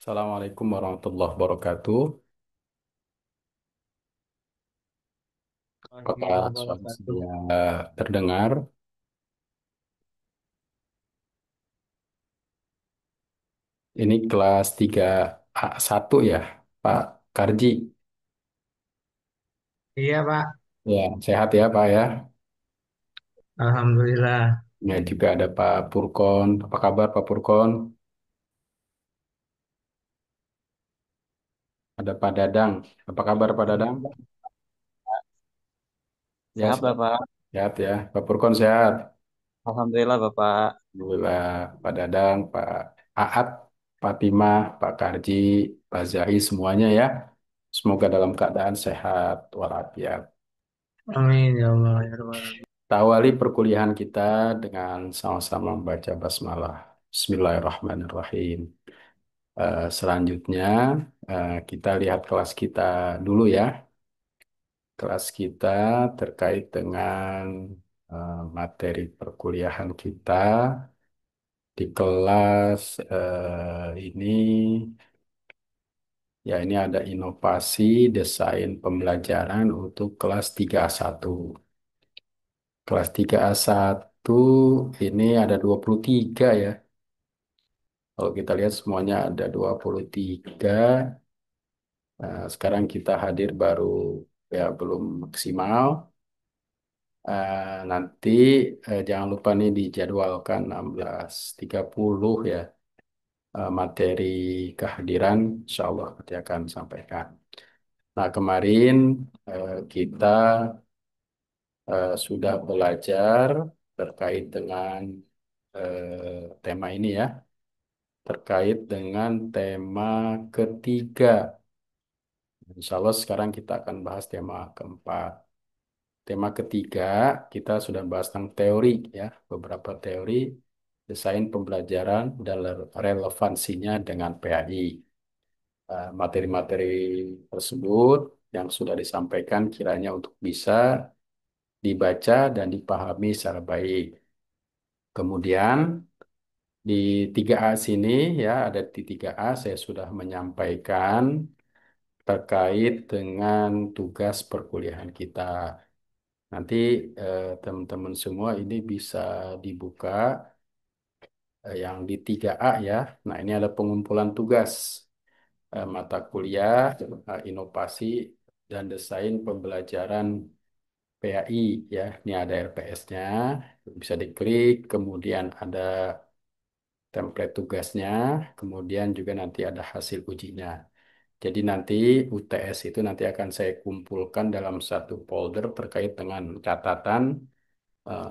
Assalamualaikum warahmatullahi wabarakatuh. Apakah Warahmatullahi suara wabarakatuh. saya terdengar? Ini kelas 3A1 ya, Pak Karji. Iya, Pak. Ya, sehat ya Pak ya. Alhamdulillah. Ya, juga ada Pak Purkon. Apa kabar Pak Purkon? Ada Pak Dadang. Apa kabar Pak Dadang? Ya, Sehat, sehat. Bapak. Sehat ya. Pak Purkon sehat. Alhamdulillah, Bapak. Alhamdulillah, Pak Dadang, Pak Aat, Pak Timah, Pak Karji, Pak Zahi semuanya ya. Semoga dalam keadaan sehat walafiat. Amin, ya Allah, ya Rabbal Alamin. Kita awali perkuliahan kita dengan sama-sama membaca basmalah. Bismillahirrahmanirrahim. Selanjutnya kita lihat kelas kita dulu ya. Kelas kita terkait dengan materi perkuliahan kita di kelas ini. Ya, ini ada inovasi desain pembelajaran untuk kelas 3A1. Kelas 3A1 ini ada 23 ya. Kalau kita lihat semuanya ada 23. Sekarang kita hadir baru ya belum maksimal. Nanti jangan lupa nih dijadwalkan 16.30 ya materi kehadiran insya Allah nanti akan sampaikan. Nah kemarin kita sudah belajar terkait dengan tema ini ya, terkait dengan tema ketiga. Insya Allah sekarang kita akan bahas tema keempat. Tema ketiga kita sudah bahas tentang teori ya, beberapa teori desain pembelajaran dan relevansinya dengan PAI. Materi-materi tersebut yang sudah disampaikan kiranya untuk bisa dibaca dan dipahami secara baik. Kemudian di 3A sini ya, ada di 3A saya sudah menyampaikan terkait dengan tugas perkuliahan kita. Nanti teman-teman semua ini bisa dibuka yang di 3A ya. Nah, ini ada pengumpulan tugas mata kuliah, inovasi dan desain pembelajaran PAI ya. Ini ada RPS-nya, bisa diklik, kemudian ada template tugasnya, kemudian juga nanti ada hasil ujinya. Jadi nanti UTS itu nanti akan saya kumpulkan dalam satu folder terkait dengan catatan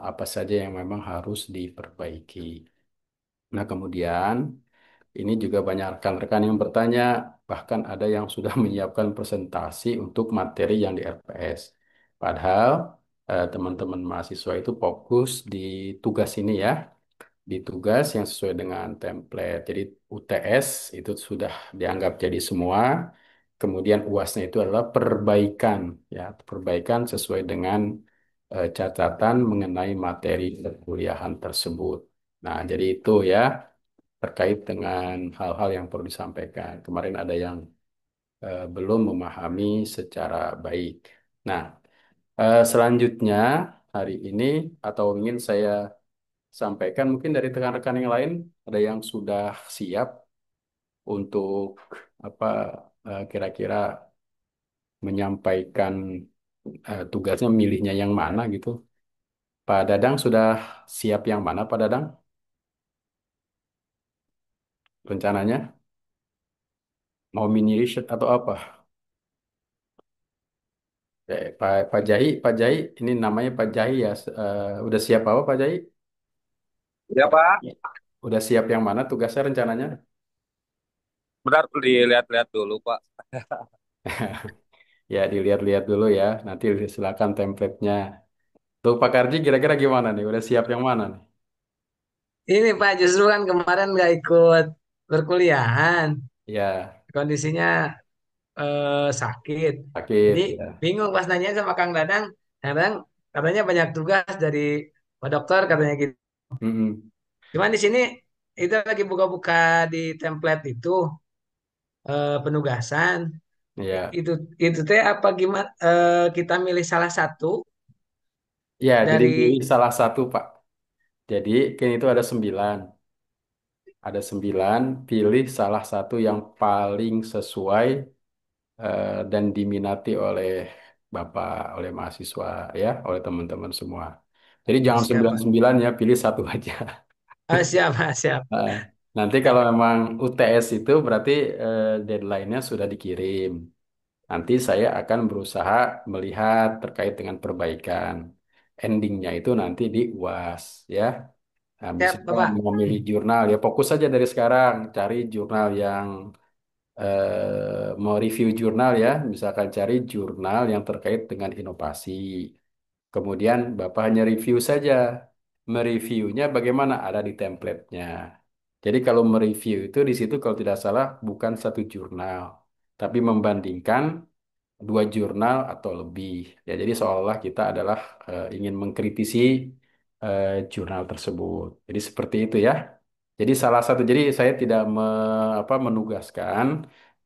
apa saja yang memang harus diperbaiki. Nah, kemudian ini juga banyak rekan-rekan yang bertanya, bahkan ada yang sudah menyiapkan presentasi untuk materi yang di RPS. Padahal teman-teman mahasiswa itu fokus di tugas ini ya, di tugas yang sesuai dengan template. Jadi UTS itu sudah dianggap jadi semua. Kemudian UASnya itu adalah perbaikan ya, perbaikan sesuai dengan catatan mengenai materi perkuliahan tersebut. Nah, jadi itu ya terkait dengan hal-hal yang perlu disampaikan. Kemarin ada yang belum memahami secara baik. Nah, selanjutnya hari ini atau ingin saya sampaikan mungkin dari rekan-rekan yang lain ada yang sudah siap untuk apa kira-kira menyampaikan tugasnya milihnya yang mana gitu. Pak Dadang sudah siap yang mana Pak Dadang rencananya? Mau mini research atau apa? Pak Jahi, ini namanya Pak Jahi ya. Udah siap apa Pak Jahi? Ya, Pak. Udah siap yang mana tugasnya rencananya? Benar dilihat-lihat dulu, Pak. Ya dilihat-lihat dulu ya. Nanti silakan template-nya. Tuh Pak Karji kira-kira gimana nih? Udah siap yang mana nih? Ini, Pak, justru kan kemarin nggak ikut perkuliahan. Ya, Kondisinya sakit. sakit Jadi ya. bingung pas nanya sama Kang Dadang. Kang Dadang katanya banyak tugas dari Pak Dokter katanya gitu. Mm-mm. Cuman di sini itu lagi buka-buka di template itu. penugasan. Ya, Itu teh apa gimana? Kita milih salah satu ya. Jadi dari pilih salah satu, Pak. Jadi kan itu ada 9. Ada 9, pilih salah satu yang paling sesuai dan diminati oleh Bapak, oleh mahasiswa, ya, oleh teman-teman semua. Jadi jangan sembilan siapa? sembilan ya, pilih satu aja. Siapa? Siap. Nah, nanti kalau Siap. memang UTS itu berarti deadline-nya sudah dikirim. Nanti saya akan berusaha melihat terkait dengan perbaikan. Endingnya itu nanti di UAS, ya. Nah, Siap, misalkan Bapak. mau milih jurnal, ya fokus saja dari sekarang. Cari jurnal yang mau review jurnal ya, misalkan cari jurnal yang terkait dengan inovasi. Kemudian Bapak hanya review saja. Mereviewnya bagaimana? Ada di template-nya. Jadi kalau mereview itu di situ kalau tidak salah bukan satu jurnal, tapi membandingkan 2 jurnal atau lebih. Ya, jadi seolah-olah kita adalah ingin mengkritisi jurnal tersebut. Jadi seperti itu ya. Jadi salah satu, jadi saya tidak menugaskan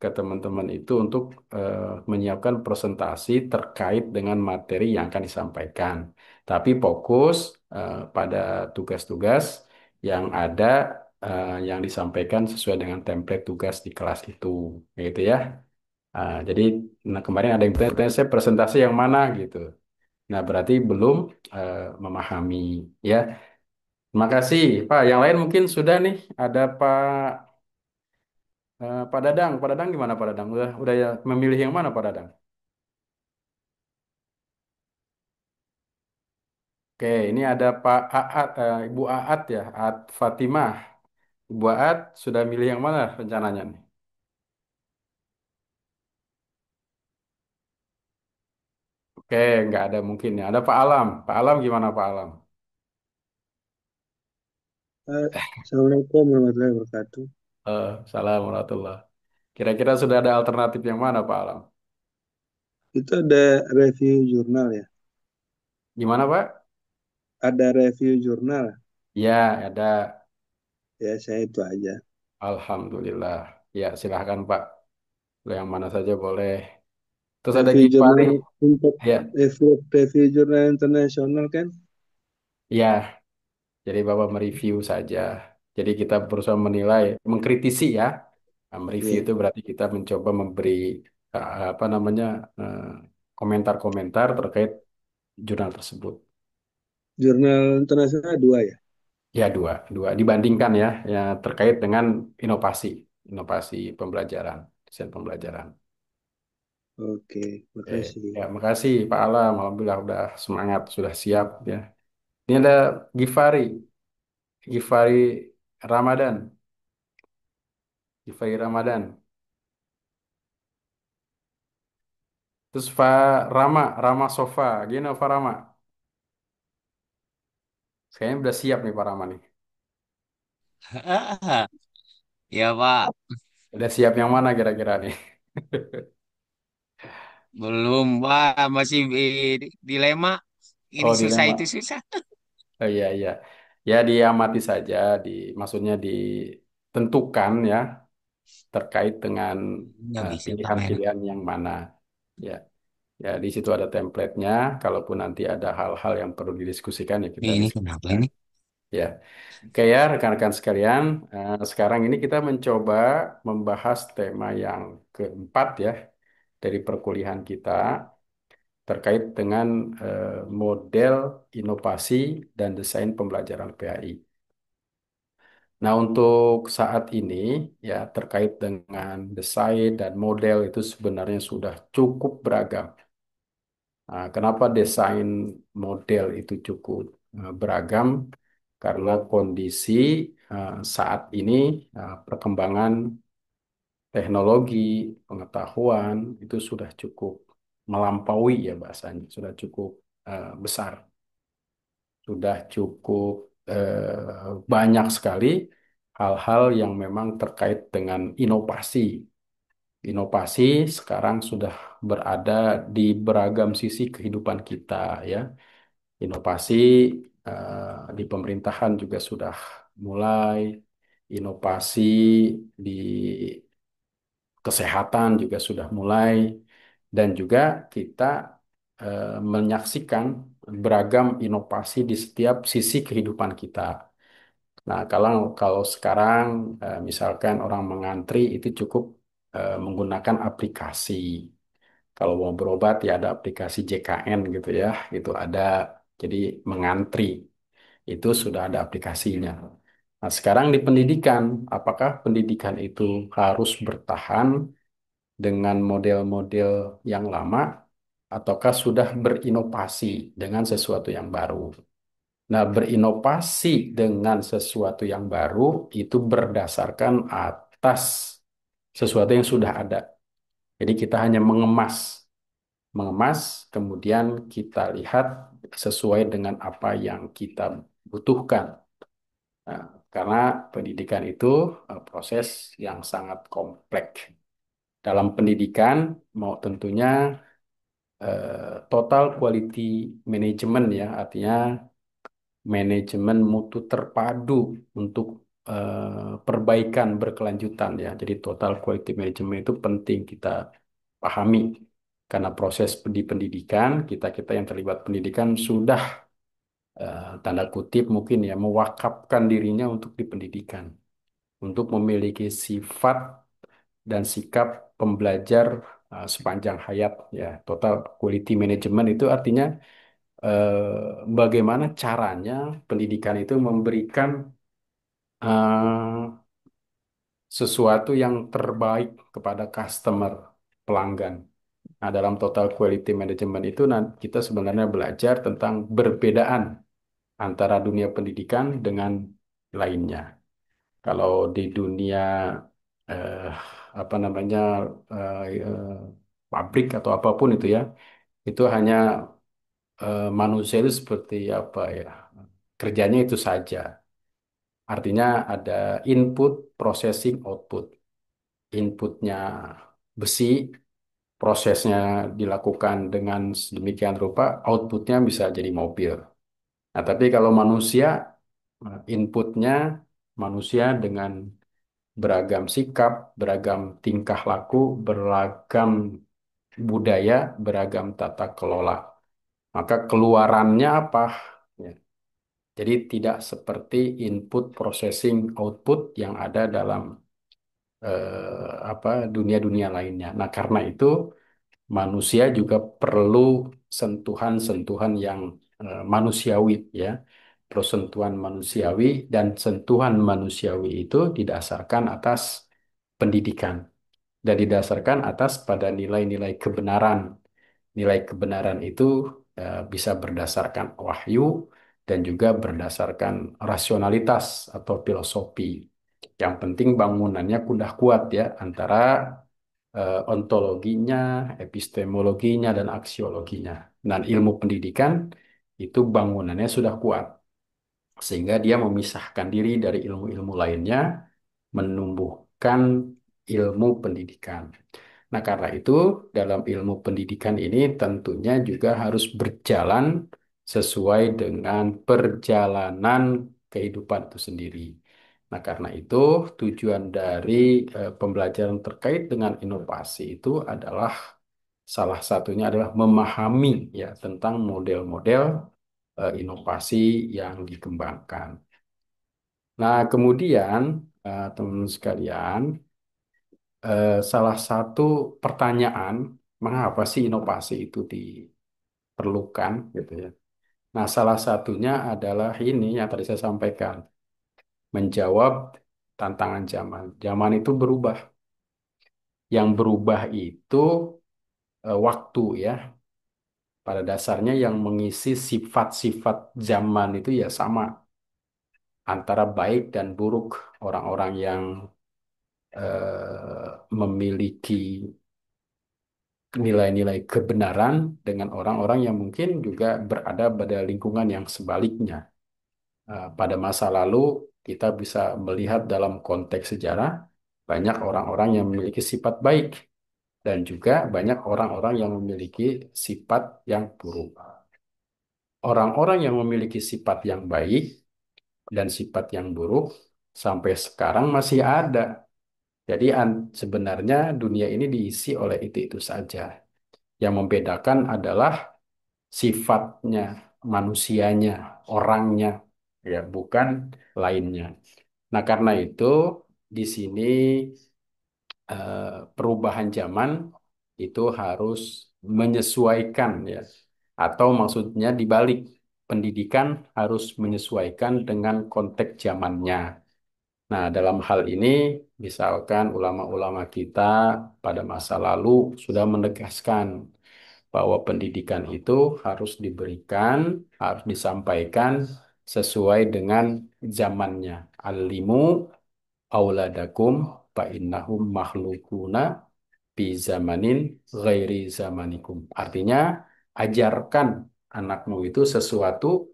ke teman-teman itu untuk menyiapkan presentasi terkait dengan materi yang akan disampaikan, tapi fokus pada tugas-tugas yang ada yang disampaikan sesuai dengan template tugas di kelas itu, gitu ya. Jadi, nah kemarin ada yang bertanya, saya presentasi yang mana gitu. Nah, berarti belum memahami ya. Terima kasih, Pak. Yang lain mungkin sudah nih. Ada Pak Dadang. Pak Dadang gimana Pak Dadang? Udah ya memilih yang mana Pak Dadang? Oke, ini ada Pak Aat, Ibu Aat ya, Aat Fatimah. Ibu Aat sudah milih yang mana rencananya nih? Oke, nggak ada mungkin ya. Ada Pak Alam. Pak Alam gimana Pak Alam? Eh, Assalamualaikum warahmatullahi wabarakatuh. Salam warahmatullah. Kira-kira sudah ada alternatif yang mana Pak Alam? Itu ada review jurnal ya. Gimana Pak? Ada review jurnal. Ya, ada. Ya, saya itu aja. Alhamdulillah. Ya, silahkan Pak. Yang mana saja boleh. Terus ada Review Gifari. jurnal untuk Ya, review jurnal internasional kan? ya. Jadi Bapak mereview saja. Jadi kita berusaha menilai, mengkritisi ya. Nah, mereview Ya. itu berarti kita mencoba memberi apa namanya eh, komentar-komentar terkait jurnal tersebut. Jurnal internasional dua ya. Ya dua, dua dibandingkan ya, ya terkait dengan inovasi, inovasi pembelajaran, desain pembelajaran. Oke, Oke, makasih. ya makasih Pak Alam, alhamdulillah udah semangat, sudah siap ya. Ini ada Gifari, Gifari Ramadan, Gifari Ramadan. Terus Rama, Rama Sofa, gini Pak Rama. Kayaknya udah siap nih Pak Rama nih. Ya Pak, Udah siap yang mana kira-kira nih? belum Pak, masih dilema. Ini Oh susah itu dilema. susah. Oh iya iya. Ya diamati saja, maksudnya ditentukan ya terkait dengan Nggak bisa Pak Men. pilihan-pilihan yang mana. Ya, ya di situ ada template-nya. Kalaupun nanti ada hal-hal yang perlu didiskusikan ya kita Ini kenapa diskusikan. ini? Ya, oke ya rekan-rekan sekalian. Sekarang ini kita mencoba membahas tema yang keempat ya dari perkuliahan kita terkait dengan model inovasi dan desain pembelajaran PAI. Nah, untuk saat ini ya terkait dengan desain dan model itu sebenarnya sudah cukup beragam. Nah, kenapa desain model itu cukup beragam? Karena kondisi saat ini perkembangan teknologi, pengetahuan itu sudah cukup melampaui ya bahasanya, sudah cukup besar, sudah cukup banyak sekali hal-hal yang memang terkait dengan inovasi. Inovasi sekarang sudah berada di beragam sisi kehidupan kita ya. Inovasi di pemerintahan juga sudah mulai, inovasi di kesehatan juga sudah mulai, dan juga kita menyaksikan beragam inovasi di setiap sisi kehidupan kita. Nah, kalau kalau sekarang misalkan orang mengantri itu cukup menggunakan aplikasi. Kalau mau berobat ya ada aplikasi JKN gitu ya, itu ada. Jadi mengantri itu sudah ada aplikasinya. Nah, sekarang di pendidikan, apakah pendidikan itu harus bertahan dengan model-model yang lama, ataukah sudah berinovasi dengan sesuatu yang baru? Nah, berinovasi dengan sesuatu yang baru itu berdasarkan atas sesuatu yang sudah ada. Jadi kita hanya mengemas, kemudian kita lihat sesuai dengan apa yang kita butuhkan. Nah, karena pendidikan itu proses yang sangat kompleks. Dalam pendidikan, mau tentunya total quality management ya, artinya manajemen mutu terpadu untuk perbaikan berkelanjutan ya. Jadi total quality management itu penting kita pahami karena proses di pendidikan kita yang terlibat pendidikan sudah tanda kutip mungkin ya mewakafkan dirinya untuk di pendidikan untuk memiliki sifat dan sikap pembelajar sepanjang hayat ya. Total quality management itu artinya bagaimana caranya pendidikan itu memberikan eh, sesuatu yang terbaik kepada customer, pelanggan. Nah, dalam total quality management itu kita sebenarnya belajar tentang perbedaan antara dunia pendidikan dengan lainnya. Kalau di dunia eh, apa namanya eh, pabrik atau apapun itu ya, itu hanya manusia itu seperti apa ya, kerjanya itu saja. Artinya ada input, processing, output. Inputnya besi, prosesnya dilakukan dengan sedemikian rupa, outputnya bisa jadi mobil. Nah, tapi kalau manusia, inputnya manusia dengan beragam sikap, beragam tingkah laku, beragam budaya, beragam tata kelola. Maka keluarannya apa? Ya. Jadi tidak seperti input, processing, output yang ada dalam apa dunia-dunia lainnya. Nah, karena itu manusia juga perlu sentuhan-sentuhan yang manusiawi ya. Persentuhan manusiawi dan sentuhan manusiawi itu didasarkan atas pendidikan dan didasarkan atas pada nilai-nilai kebenaran. Nilai kebenaran itu bisa berdasarkan wahyu dan juga berdasarkan rasionalitas atau filosofi. Yang penting bangunannya kudah kuat ya antara ontologinya, epistemologinya, dan aksiologinya. Dan ilmu pendidikan itu bangunannya sudah kuat, sehingga dia memisahkan diri dari ilmu-ilmu lainnya, menumbuhkan ilmu pendidikan. Nah, karena itu, dalam ilmu pendidikan ini tentunya juga harus berjalan sesuai dengan perjalanan kehidupan itu sendiri. Nah, karena itu, tujuan dari pembelajaran terkait dengan inovasi itu adalah salah satunya adalah memahami ya tentang model-model inovasi yang dikembangkan. Nah, kemudian teman-teman sekalian, salah satu pertanyaan, mengapa sih inovasi itu diperlukan gitu ya. Nah, salah satunya adalah ini yang tadi saya sampaikan, menjawab tantangan zaman. Zaman itu berubah. Yang berubah itu waktu ya. Pada dasarnya yang mengisi sifat-sifat zaman itu ya sama antara baik dan buruk orang-orang yang memiliki nilai-nilai kebenaran dengan orang-orang yang mungkin juga berada pada lingkungan yang sebaliknya. Pada masa lalu, kita bisa melihat dalam konteks sejarah, banyak orang-orang yang memiliki sifat baik, dan juga banyak orang-orang yang memiliki sifat yang buruk. Orang-orang yang memiliki sifat yang baik dan sifat yang buruk sampai sekarang masih ada. Jadi sebenarnya dunia ini diisi oleh itu saja. Yang membedakan adalah sifatnya, manusianya, orangnya, ya, bukan lainnya. Nah, karena itu di sini eh, perubahan zaman itu harus menyesuaikan, ya, atau maksudnya dibalik, pendidikan harus menyesuaikan dengan konteks zamannya. Nah, dalam hal ini, misalkan ulama-ulama kita pada masa lalu sudah menegaskan bahwa pendidikan itu harus diberikan, harus disampaikan sesuai dengan zamannya. Alimu auladakum fa innahum makhlukuna fi zamanin ghairi zamanikum. Artinya, ajarkan anakmu itu sesuatu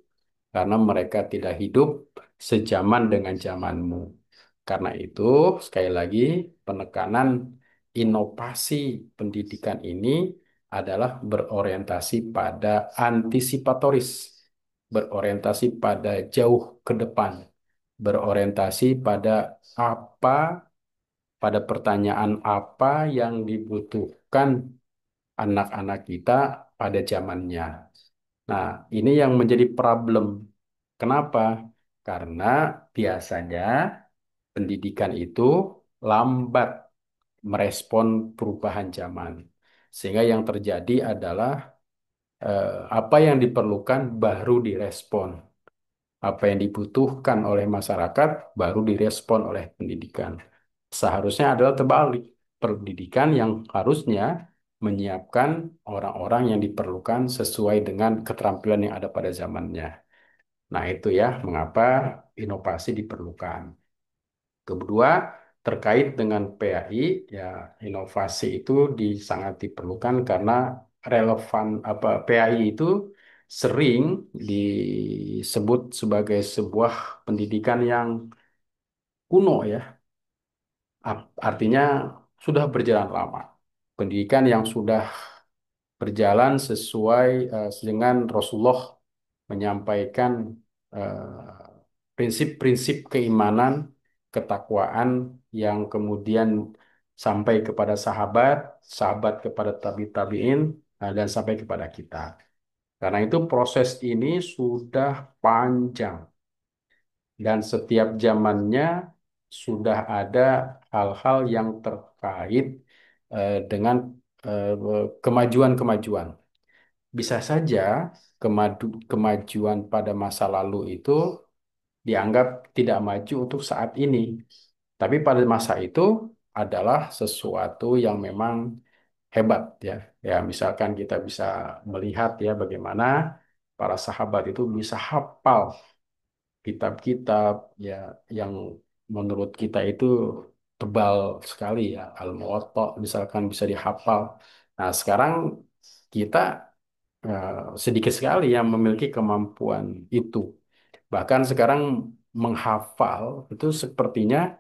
karena mereka tidak hidup sejaman dengan zamanmu. Karena itu, sekali lagi, penekanan inovasi pendidikan ini adalah berorientasi pada antisipatoris, berorientasi pada jauh ke depan, berorientasi pada apa, pada pertanyaan apa yang dibutuhkan anak-anak kita pada zamannya. Nah, ini yang menjadi problem. Kenapa? Karena biasanya pendidikan itu lambat merespon perubahan zaman. Sehingga yang terjadi adalah apa yang diperlukan baru direspon. Apa yang dibutuhkan oleh masyarakat baru direspon oleh pendidikan. Seharusnya adalah terbalik. Pendidikan yang harusnya menyiapkan orang-orang yang diperlukan sesuai dengan keterampilan yang ada pada zamannya. Nah, itu ya mengapa inovasi diperlukan. Kedua, terkait dengan PAI, ya, inovasi itu sangat diperlukan karena relevan, apa, PAI itu sering disebut sebagai sebuah pendidikan yang kuno, ya. Artinya sudah berjalan lama. Pendidikan yang sudah berjalan sesuai dengan Rasulullah menyampaikan prinsip-prinsip keimanan, ketakwaan yang kemudian sampai kepada sahabat, sahabat kepada tabi'in, dan sampai kepada kita. Karena itu proses ini sudah panjang dan setiap zamannya sudah ada hal-hal yang terkait dengan kemajuan-kemajuan. Bisa saja kemajuan pada masa lalu itu dianggap tidak maju untuk saat ini. Tapi pada masa itu adalah sesuatu yang memang hebat, ya. Ya, misalkan kita bisa melihat, ya, bagaimana para sahabat itu bisa hafal kitab-kitab, ya, yang menurut kita itu tebal sekali, ya. Al-Muwatta misalkan bisa dihafal. Nah, sekarang kita eh, sedikit sekali yang memiliki kemampuan itu. Bahkan sekarang menghafal itu sepertinya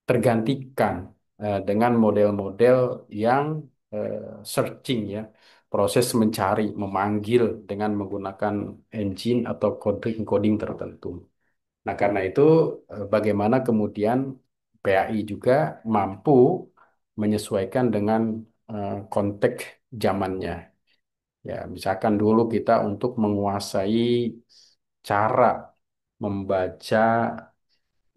tergantikan dengan model-model yang searching, ya, proses mencari, memanggil dengan menggunakan engine atau coding-coding tertentu. Nah, karena itu bagaimana kemudian PAI juga mampu menyesuaikan dengan konteks zamannya. Ya, misalkan dulu kita untuk menguasai cara membaca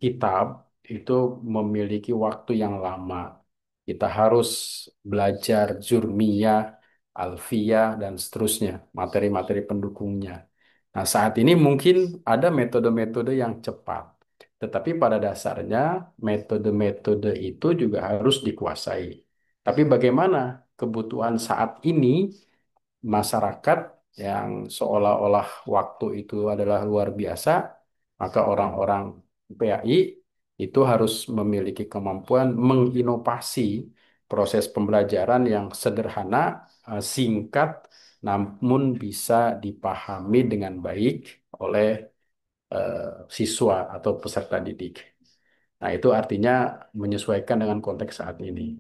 kitab itu memiliki waktu yang lama. Kita harus belajar Jurmiyah, Alfiyah, dan seterusnya, materi-materi pendukungnya. Nah, saat ini mungkin ada metode-metode yang cepat, tetapi pada dasarnya metode-metode itu juga harus dikuasai. Tapi bagaimana kebutuhan saat ini masyarakat yang seolah-olah waktu itu adalah luar biasa, maka orang-orang PAI itu harus memiliki kemampuan menginovasi proses pembelajaran yang sederhana, singkat, namun bisa dipahami dengan baik oleh siswa atau peserta didik. Nah, itu artinya menyesuaikan dengan konteks saat ini.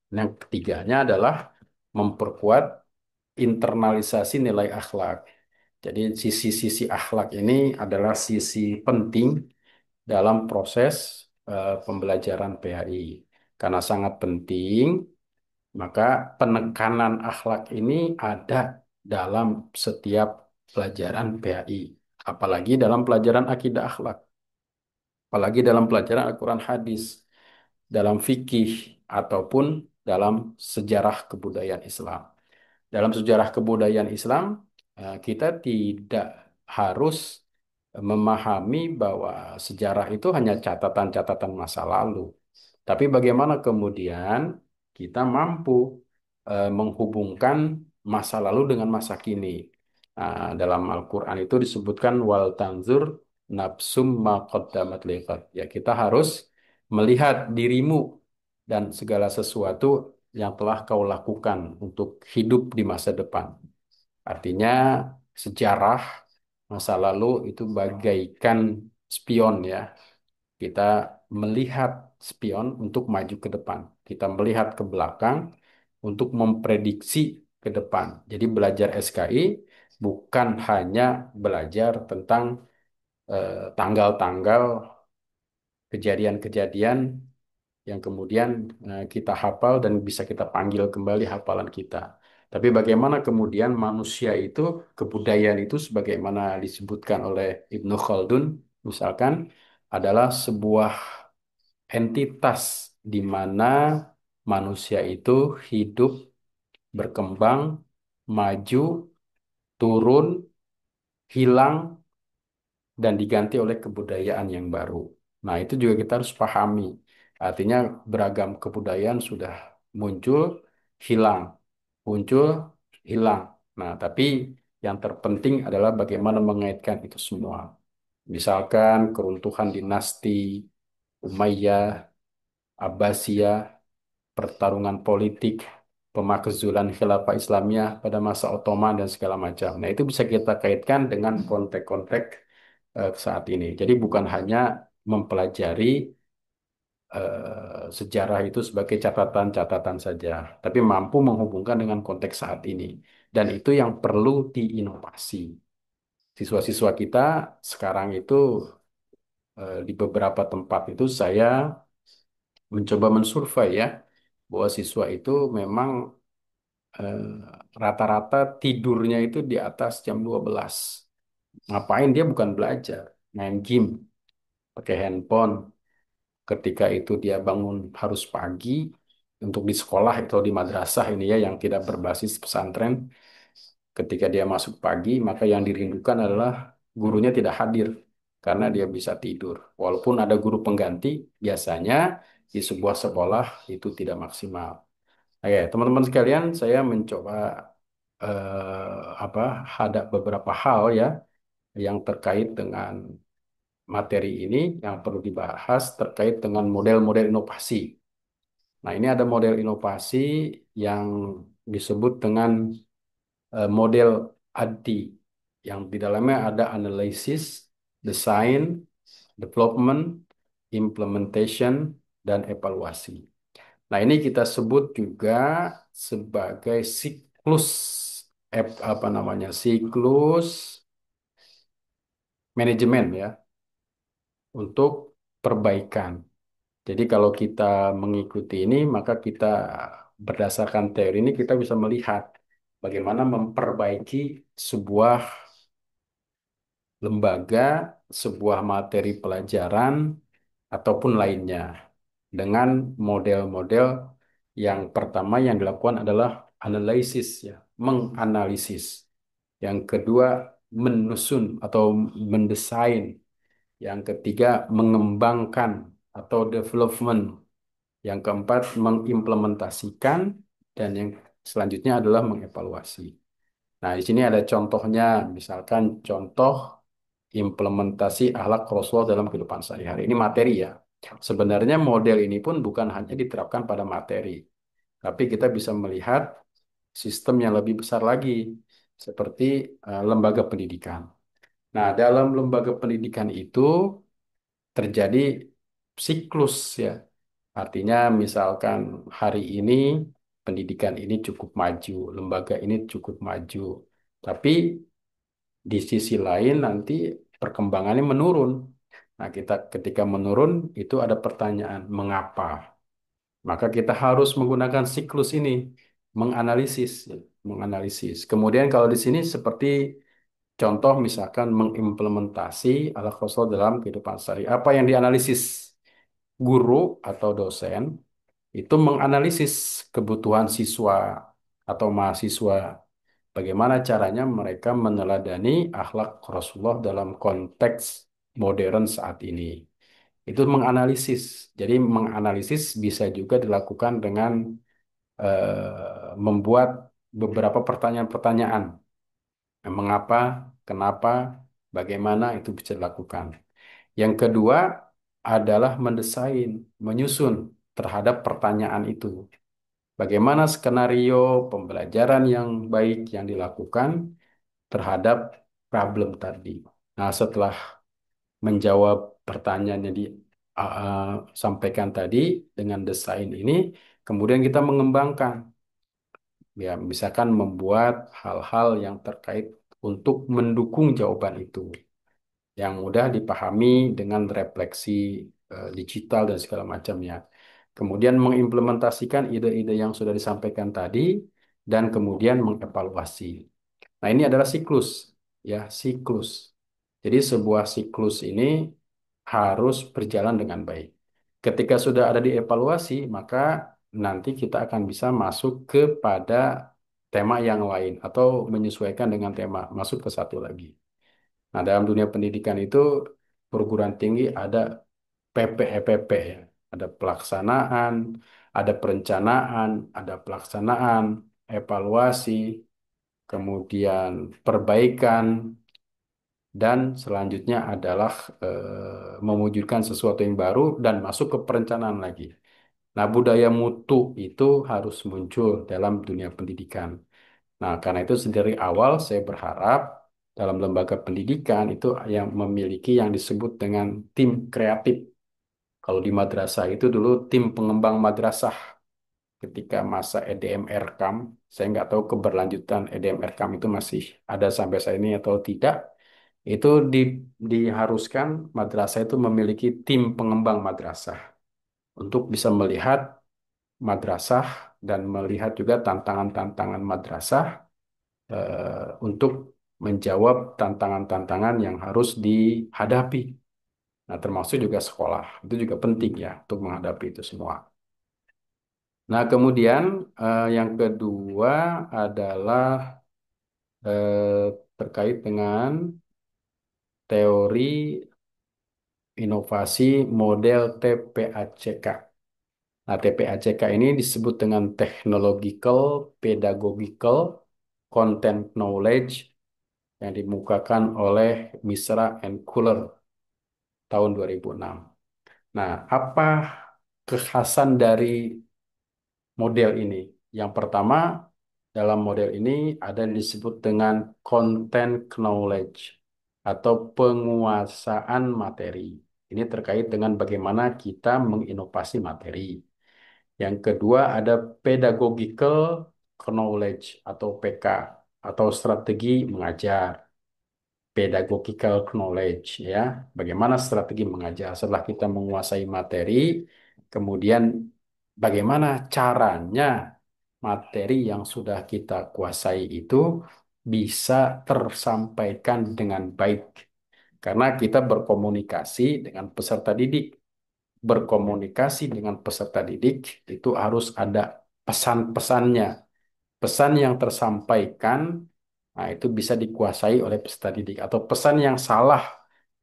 Yang ketiganya adalah memperkuat internalisasi nilai akhlak. Jadi sisi-sisi akhlak ini adalah sisi penting dalam proses pembelajaran PAI. Karena sangat penting, maka penekanan akhlak ini ada dalam setiap pelajaran PAI. Apalagi dalam pelajaran akidah akhlak. Apalagi dalam pelajaran Al-Quran hadis, dalam fikih, ataupun dalam sejarah kebudayaan Islam. Dalam sejarah kebudayaan Islam, kita tidak harus memahami bahwa sejarah itu hanya catatan-catatan masa lalu. Tapi bagaimana kemudian kita mampu menghubungkan masa lalu dengan masa kini. Dalam Al-Quran itu disebutkan wal tanzur nafsum ma qaddamat liqad. Ya, kita harus melihat dirimu dan segala sesuatu yang telah kau lakukan untuk hidup di masa depan. Artinya sejarah masa lalu itu bagaikan spion ya. Kita melihat spion untuk maju ke depan. Kita melihat ke belakang untuk memprediksi ke depan. Jadi belajar SKI bukan hanya belajar tentang tanggal-tanggal kejadian-kejadian yang kemudian kita hafal dan bisa kita panggil kembali hafalan kita. Tapi bagaimana kemudian manusia itu, kebudayaan itu sebagaimana disebutkan oleh Ibnu Khaldun, misalkan, adalah sebuah entitas di mana manusia itu hidup, berkembang, maju, turun, hilang, dan diganti oleh kebudayaan yang baru. Nah, itu juga kita harus pahami. Artinya beragam kebudayaan sudah muncul, hilang, muncul, hilang. Nah, tapi yang terpenting adalah bagaimana mengaitkan itu semua. Misalkan keruntuhan dinasti Umayyah, Abbasiyah, pertarungan politik, pemakzulan khilafah Islamiyah pada masa Ottoman dan segala macam. Nah, itu bisa kita kaitkan dengan konteks-konteks saat ini. Jadi bukan hanya mempelajari sejarah itu sebagai catatan-catatan saja, tapi mampu menghubungkan dengan konteks saat ini. Dan itu yang perlu diinovasi. Siswa-siswa kita sekarang itu di beberapa tempat itu saya mencoba mensurvei ya, bahwa siswa itu memang eh, rata-rata tidurnya itu di atas jam 12. Ngapain dia bukan belajar, main game, pakai handphone. Ketika itu dia bangun harus pagi untuk di sekolah atau di madrasah ini ya yang tidak berbasis pesantren. Ketika dia masuk pagi, maka yang dirindukan adalah gurunya tidak hadir karena dia bisa tidur. Walaupun ada guru pengganti, biasanya di sebuah sekolah itu tidak maksimal. Oke, teman-teman sekalian, saya mencoba apa ada beberapa hal ya yang terkait dengan materi ini yang perlu dibahas terkait dengan model-model inovasi. Nah, ini ada model inovasi yang disebut dengan model ADDI, yang di dalamnya ada analysis, design, development, implementation, dan evaluasi. Nah, ini kita sebut juga sebagai siklus apa namanya? Siklus manajemen ya untuk perbaikan. Jadi kalau kita mengikuti ini, maka kita berdasarkan teori ini kita bisa melihat bagaimana memperbaiki sebuah lembaga, sebuah materi pelajaran ataupun lainnya dengan model-model yang pertama yang dilakukan adalah analisis ya, menganalisis. Yang kedua menyusun atau mendesain. Yang ketiga mengembangkan atau development. Yang keempat mengimplementasikan dan yang selanjutnya adalah mengevaluasi. Nah, di sini ada contohnya, misalkan contoh implementasi akhlak Rasulullah dalam kehidupan sehari-hari. Ini materi ya. Sebenarnya model ini pun bukan hanya diterapkan pada materi, tapi kita bisa melihat sistem yang lebih besar lagi, seperti lembaga pendidikan. Nah, dalam lembaga pendidikan itu terjadi siklus ya. Artinya misalkan hari ini pendidikan ini cukup maju, lembaga ini cukup maju. Tapi di sisi lain nanti perkembangannya menurun. Nah, kita ketika menurun itu ada pertanyaan mengapa? Maka kita harus menggunakan siklus ini, menganalisis, menganalisis. Kemudian kalau di sini seperti contoh misalkan mengimplementasi al-Qasr dalam kehidupan sehari. Apa yang dianalisis guru atau dosen itu menganalisis kebutuhan siswa atau mahasiswa. Bagaimana caranya mereka meneladani akhlak Rasulullah dalam konteks modern saat ini. Itu menganalisis. Jadi menganalisis bisa juga dilakukan dengan membuat beberapa pertanyaan-pertanyaan. Mengapa, kenapa, bagaimana itu bisa dilakukan. Yang kedua adalah mendesain, menyusun terhadap pertanyaan itu. Bagaimana skenario pembelajaran yang baik yang dilakukan terhadap problem tadi. Nah, setelah menjawab pertanyaan yang disampaikan tadi dengan desain ini, kemudian kita mengembangkan, ya, misalkan membuat hal-hal yang terkait untuk mendukung jawaban itu, yang mudah dipahami dengan refleksi digital dan segala macamnya. Kemudian mengimplementasikan ide-ide yang sudah disampaikan tadi, dan kemudian mengevaluasi. Nah, ini adalah siklus, ya, siklus. Jadi sebuah siklus ini harus berjalan dengan baik. Ketika sudah ada dievaluasi, maka nanti kita akan bisa masuk kepada tema yang lain atau menyesuaikan dengan tema, masuk ke satu lagi. Nah, dalam dunia pendidikan itu perguruan tinggi ada PPEPP ya. Ada pelaksanaan, ada perencanaan, ada pelaksanaan, evaluasi, kemudian perbaikan, dan selanjutnya adalah mewujudkan sesuatu yang baru dan masuk ke perencanaan lagi. Nah, budaya mutu itu harus muncul dalam dunia pendidikan. Nah, karena itu dari awal saya berharap dalam lembaga pendidikan itu yang memiliki yang disebut dengan tim kreatif. Kalau di madrasah itu dulu tim pengembang madrasah ketika masa EDM Erkam, saya nggak tahu keberlanjutan EDM Erkam itu masih ada sampai saat ini atau tidak. Itu diharuskan madrasah itu memiliki tim pengembang madrasah untuk bisa melihat madrasah dan melihat juga tantangan-tantangan madrasah untuk menjawab tantangan-tantangan yang harus dihadapi. Nah, termasuk juga sekolah. Itu juga penting ya untuk menghadapi itu semua. Nah, kemudian yang kedua adalah terkait dengan teori inovasi model TPACK. Nah, TPACK ini disebut dengan Technological, Pedagogical, Content Knowledge yang dimukakan oleh Misra and Kuller tahun 2006. Nah, apa kekhasan dari model ini? Yang pertama, dalam model ini ada yang disebut dengan content knowledge atau penguasaan materi. Ini terkait dengan bagaimana kita menginovasi materi. Yang kedua ada pedagogical knowledge atau PK atau strategi mengajar. Pedagogical knowledge ya. Bagaimana strategi mengajar setelah kita menguasai materi, kemudian bagaimana caranya materi yang sudah kita kuasai itu bisa tersampaikan dengan baik. Karena kita berkomunikasi dengan peserta didik. Berkomunikasi dengan peserta didik itu harus ada pesan-pesannya. Pesan yang tersampaikan, nah itu bisa dikuasai oleh peserta didik. Atau pesan yang salah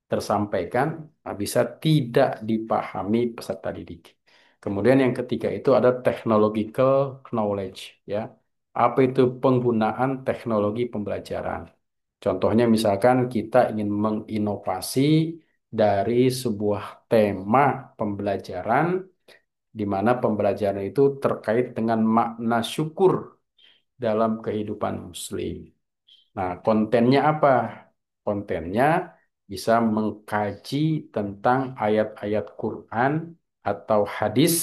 tersampaikan, nah, bisa tidak dipahami peserta didik. Kemudian yang ketiga itu ada technological knowledge, ya. Apa itu penggunaan teknologi pembelajaran? Contohnya misalkan kita ingin menginovasi dari sebuah tema pembelajaran di mana pembelajaran itu terkait dengan makna syukur dalam kehidupan Muslim. Nah, kontennya apa? Kontennya bisa mengkaji tentang ayat-ayat Quran atau hadis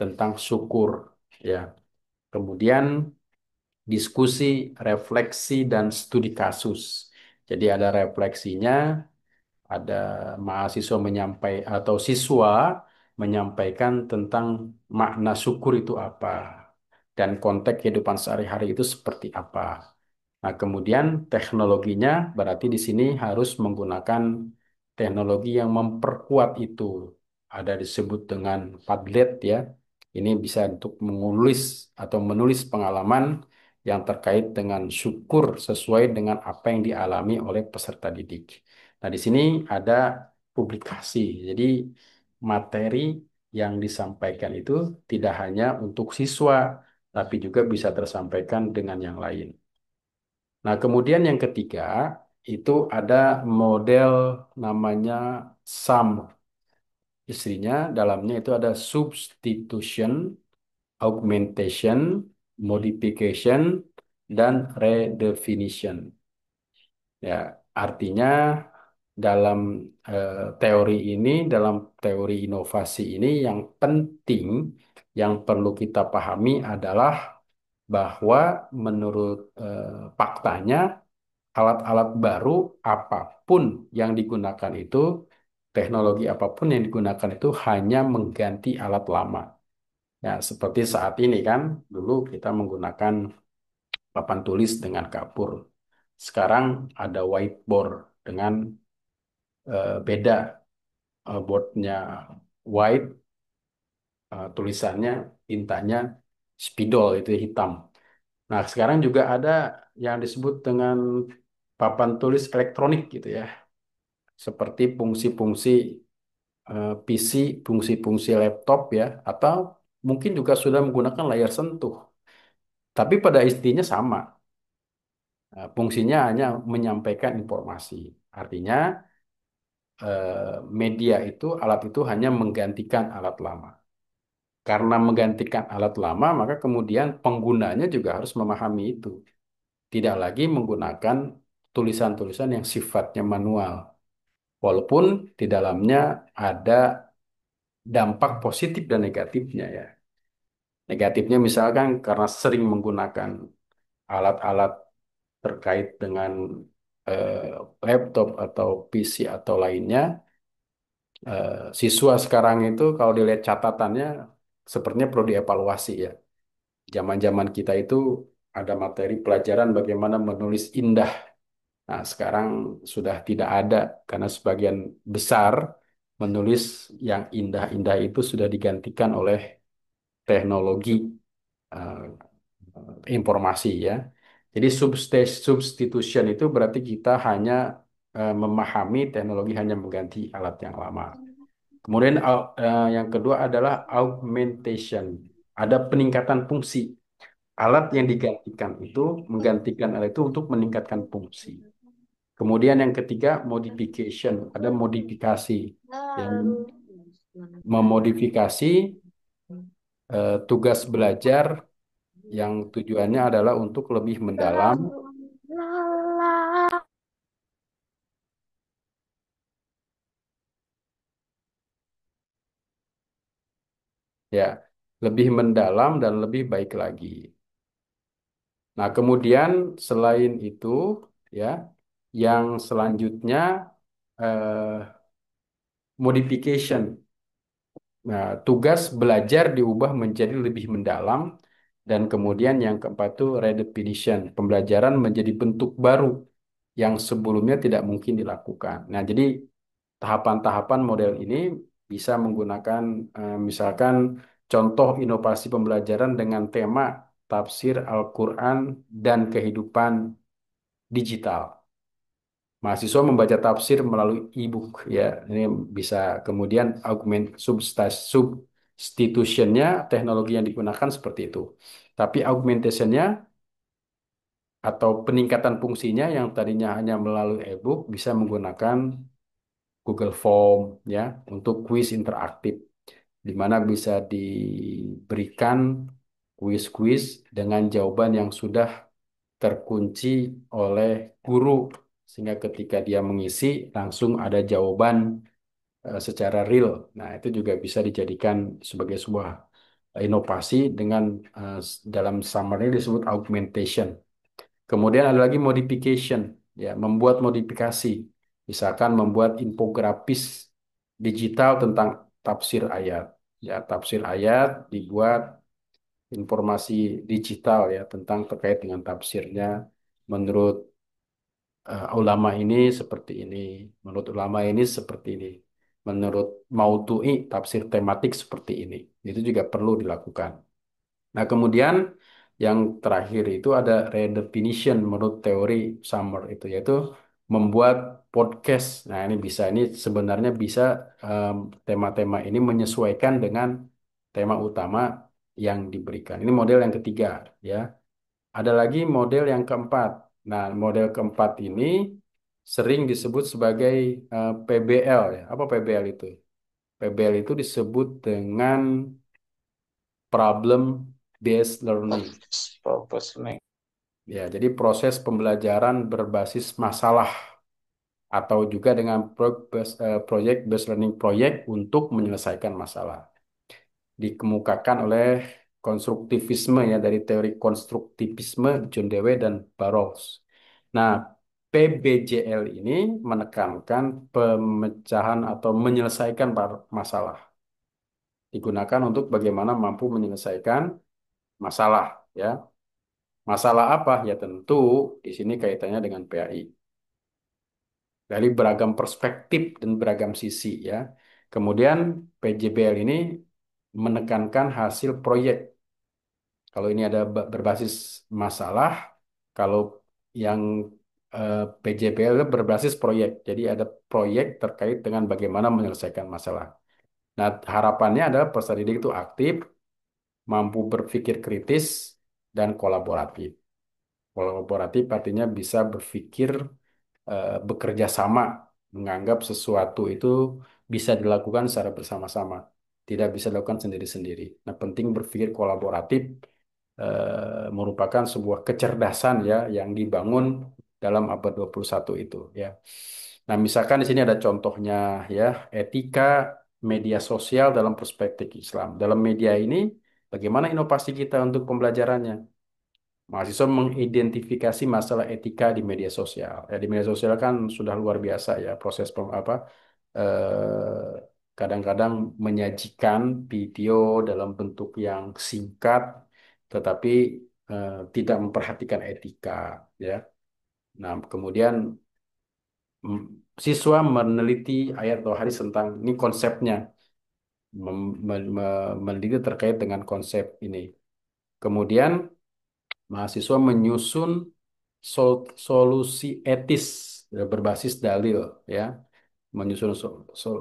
tentang syukur, ya. Kemudian diskusi, refleksi, dan studi kasus. Jadi ada refleksinya, ada mahasiswa menyampaikan atau siswa menyampaikan tentang makna syukur itu apa dan konteks kehidupan sehari-hari itu seperti apa. Nah, kemudian teknologinya berarti di sini harus menggunakan teknologi yang memperkuat itu. Ada disebut dengan Padlet ya. Ini bisa untuk menulis atau menulis pengalaman yang terkait dengan syukur sesuai dengan apa yang dialami oleh peserta didik. Nah, di sini ada publikasi. Jadi materi yang disampaikan itu tidak hanya untuk siswa, tapi juga bisa tersampaikan dengan yang lain. Nah, kemudian yang ketiga itu ada model namanya SAM. Istrinya dalamnya itu ada substitution, augmentation, modification, dan redefinition. Ya, artinya dalam teori ini, dalam teori inovasi ini yang penting, yang perlu kita pahami adalah bahwa menurut faktanya alat-alat baru apapun yang digunakan itu, teknologi apapun yang digunakan itu hanya mengganti alat lama. Ya, seperti saat ini kan, dulu kita menggunakan papan tulis dengan kapur. Sekarang ada whiteboard dengan beda boardnya white, tulisannya tintanya spidol itu hitam. Nah, sekarang juga ada yang disebut dengan papan tulis elektronik gitu ya, seperti fungsi-fungsi PC, fungsi-fungsi laptop ya, atau mungkin juga sudah menggunakan layar sentuh. Tapi pada intinya sama. Fungsinya hanya menyampaikan informasi. Artinya media itu, alat itu hanya menggantikan alat lama. Karena menggantikan alat lama, maka kemudian penggunanya juga harus memahami itu. Tidak lagi menggunakan tulisan-tulisan yang sifatnya manual. Walaupun di dalamnya ada dampak positif dan negatifnya ya. Negatifnya misalkan karena sering menggunakan alat-alat terkait dengan eh, laptop atau PC atau lainnya, siswa sekarang itu kalau dilihat catatannya sepertinya perlu dievaluasi ya. Zaman-zaman kita itu ada materi pelajaran bagaimana menulis indah. Nah, sekarang sudah tidak ada karena sebagian besar menulis yang indah-indah itu sudah digantikan oleh teknologi eh, informasi ya. Jadi substitution itu berarti kita hanya memahami teknologi hanya mengganti alat yang lama. Kemudian yang kedua adalah augmentation. Ada peningkatan fungsi. Alat yang digantikan itu menggantikan alat itu untuk meningkatkan fungsi. Kemudian yang ketiga modification. Ada modifikasi yang memodifikasi tugas belajar yang tujuannya adalah untuk lebih mendalam, ya, lebih mendalam dan lebih baik lagi. Nah, kemudian selain itu, ya, yang selanjutnya eh, modification. Nah, tugas belajar diubah menjadi lebih mendalam dan kemudian yang keempat itu redefinition. Pembelajaran menjadi bentuk baru yang sebelumnya tidak mungkin dilakukan. Nah, jadi tahapan-tahapan model ini bisa menggunakan misalkan contoh inovasi pembelajaran dengan tema tafsir Al-Quran dan kehidupan digital. Mahasiswa membaca tafsir melalui e-book ya. Ini bisa kemudian substitutionnya teknologi yang digunakan seperti itu. Tapi augmentationnya atau peningkatan fungsinya yang tadinya hanya melalui e-book bisa menggunakan Google Form ya untuk kuis interaktif di mana bisa diberikan kuis-kuis dengan jawaban yang sudah terkunci oleh guru sehingga ketika dia mengisi langsung ada jawaban secara real. Nah, itu juga bisa dijadikan sebagai sebuah inovasi dengan dalam summary disebut augmentation. Kemudian ada lagi modification, ya, membuat modifikasi. Misalkan membuat infografis digital tentang tafsir ayat. Ya, tafsir ayat dibuat informasi digital ya tentang terkait dengan tafsirnya menurut ulama ini seperti ini, menurut ulama ini seperti ini, menurut maudhu'i tafsir tematik seperti ini. Itu juga perlu dilakukan. Nah, kemudian yang terakhir itu ada redefinition menurut teori Summer itu yaitu membuat podcast. Nah, ini sebenarnya bisa em, tema-tema ini menyesuaikan dengan tema utama yang diberikan. Ini model yang ketiga ya. Ada lagi model yang keempat. Nah, model keempat ini sering disebut sebagai PBL ya. Apa PBL itu? PBL itu disebut dengan problem based learning. Purpose. Ya, jadi proses pembelajaran berbasis masalah atau juga dengan project based learning project untuk menyelesaikan masalah. Dikemukakan oleh konstruktivisme ya dari teori konstruktivisme John Dewey dan Burroughs. Nah, PBJL ini menekankan pemecahan atau menyelesaikan masalah. Digunakan untuk bagaimana mampu menyelesaikan masalah ya. Masalah apa? Ya tentu di sini kaitannya dengan PAI. Dari beragam perspektif dan beragam sisi ya. Kemudian PJBL ini menekankan hasil proyek. Kalau ini ada berbasis masalah, kalau yang PJBL itu berbasis proyek. Jadi ada proyek terkait dengan bagaimana menyelesaikan masalah. Nah, harapannya adalah peserta didik itu aktif, mampu berpikir kritis, dan kolaboratif. Kolaboratif artinya bisa berpikir bekerja sama, menganggap sesuatu itu bisa dilakukan secara bersama-sama, tidak bisa dilakukan sendiri-sendiri. Nah, penting berpikir kolaboratif merupakan sebuah kecerdasan ya yang dibangun dalam abad 21 itu ya. Nah, misalkan di sini ada contohnya ya, etika media sosial dalam perspektif Islam. Dalam media ini bagaimana inovasi kita untuk pembelajarannya? Mahasiswa mengidentifikasi masalah etika di media sosial. Ya, di media sosial kan sudah luar biasa ya proses kadang-kadang menyajikan video dalam bentuk yang singkat, tetapi tidak memperhatikan etika. Ya, nah kemudian siswa meneliti ayat atau hadis tentang ini konsepnya, meneliti terkait dengan konsep ini. Kemudian mahasiswa menyusun solusi etis berbasis dalil ya menyusun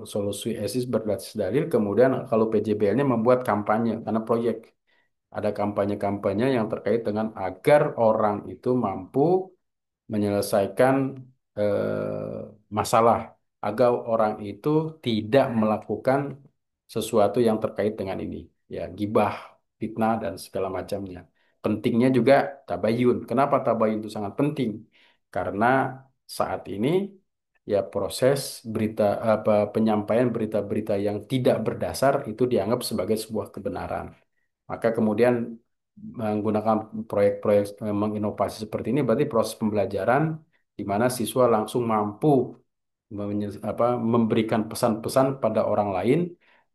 solusi etis berbasis dalil kemudian kalau PJBL-nya membuat kampanye karena proyek ada kampanye-kampanye yang terkait dengan agar orang itu mampu menyelesaikan masalah agar orang itu tidak melakukan sesuatu yang terkait dengan ini ya gibah fitnah dan segala macamnya. Pentingnya juga tabayun. Kenapa tabayun itu sangat penting? Karena saat ini ya proses penyampaian berita-berita yang tidak berdasar itu dianggap sebagai sebuah kebenaran. Maka kemudian menggunakan proyek-proyek menginovasi seperti ini berarti proses pembelajaran di mana siswa langsung mampu memberikan pesan-pesan pada orang lain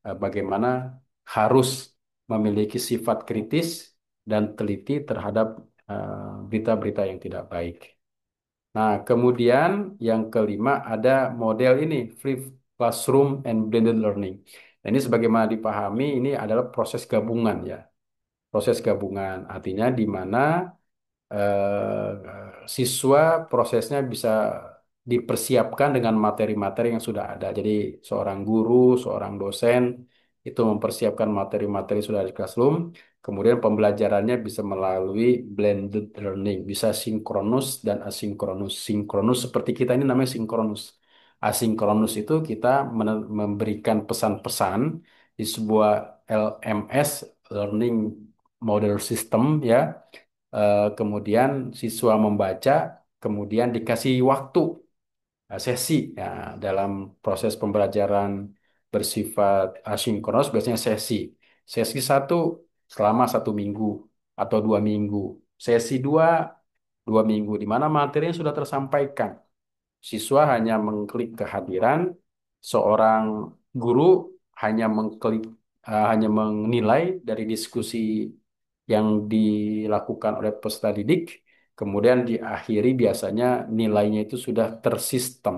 bagaimana harus memiliki sifat kritis dan teliti terhadap berita-berita yang tidak baik. Nah, kemudian yang kelima ada model ini, flipped classroom and blended learning. Nah, ini sebagaimana dipahami, ini adalah proses gabungan ya. Proses gabungan artinya di mana siswa prosesnya bisa dipersiapkan dengan materi-materi yang sudah ada. Jadi seorang guru, seorang dosen itu mempersiapkan materi-materi sudah ada di classroom. Kemudian pembelajarannya bisa melalui blended learning, bisa sinkronus dan asinkronus. Sinkronus seperti kita ini namanya sinkronus. Asinkronus itu kita memberikan pesan-pesan di sebuah LMS, Learning Model System ya. Kemudian siswa membaca, kemudian dikasih waktu sesi ya, dalam proses pembelajaran bersifat asinkronus biasanya sesi. Sesi satu selama 1 minggu atau 2 minggu. Sesi dua 2 minggu, di mana materinya sudah tersampaikan. Siswa hanya mengklik kehadiran seorang guru hanya hanya menilai dari diskusi yang dilakukan oleh peserta didik, kemudian diakhiri biasanya nilainya itu sudah tersistem.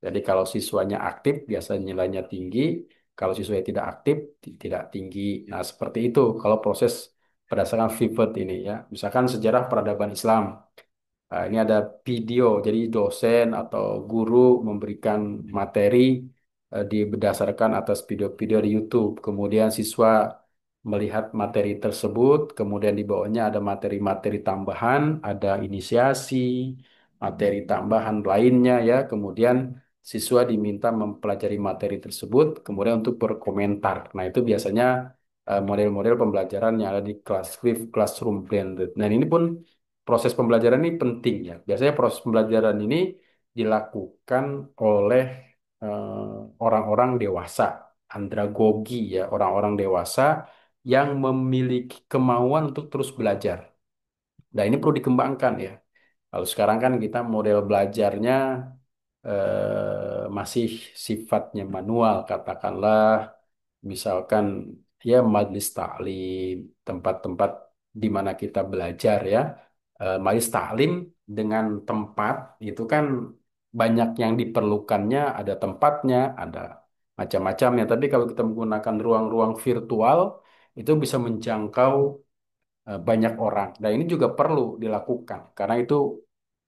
Jadi kalau siswanya aktif biasanya nilainya tinggi, kalau siswanya tidak aktif tidak tinggi. Nah, seperti itu kalau proses berdasarkan pivot ini ya. Misalkan sejarah peradaban Islam. Nah, ini ada video, jadi dosen atau guru memberikan materi berdasarkan atas video-video di YouTube. Kemudian siswa melihat materi tersebut, kemudian di bawahnya ada materi-materi tambahan, ada inisiasi, materi tambahan lainnya ya. Kemudian siswa diminta mempelajari materi tersebut, kemudian untuk berkomentar. Nah, itu biasanya model-model pembelajaran yang ada di kelas Flipped Classroom Blended. Dan ini pun proses pembelajaran ini penting ya. Biasanya proses pembelajaran ini dilakukan oleh orang-orang dewasa, andragogi ya, orang-orang dewasa yang memiliki kemauan untuk terus belajar. Nah, ini perlu dikembangkan ya. Kalau sekarang kan kita model belajarnya masih sifatnya manual, katakanlah misalkan ya majelis taklim, tempat-tempat di mana kita belajar ya. Majelis taklim dengan tempat itu kan banyak yang diperlukannya, ada tempatnya, ada macam-macamnya. Tapi kalau kita menggunakan ruang-ruang virtual, itu bisa menjangkau banyak orang. Dan ini juga perlu dilakukan karena itu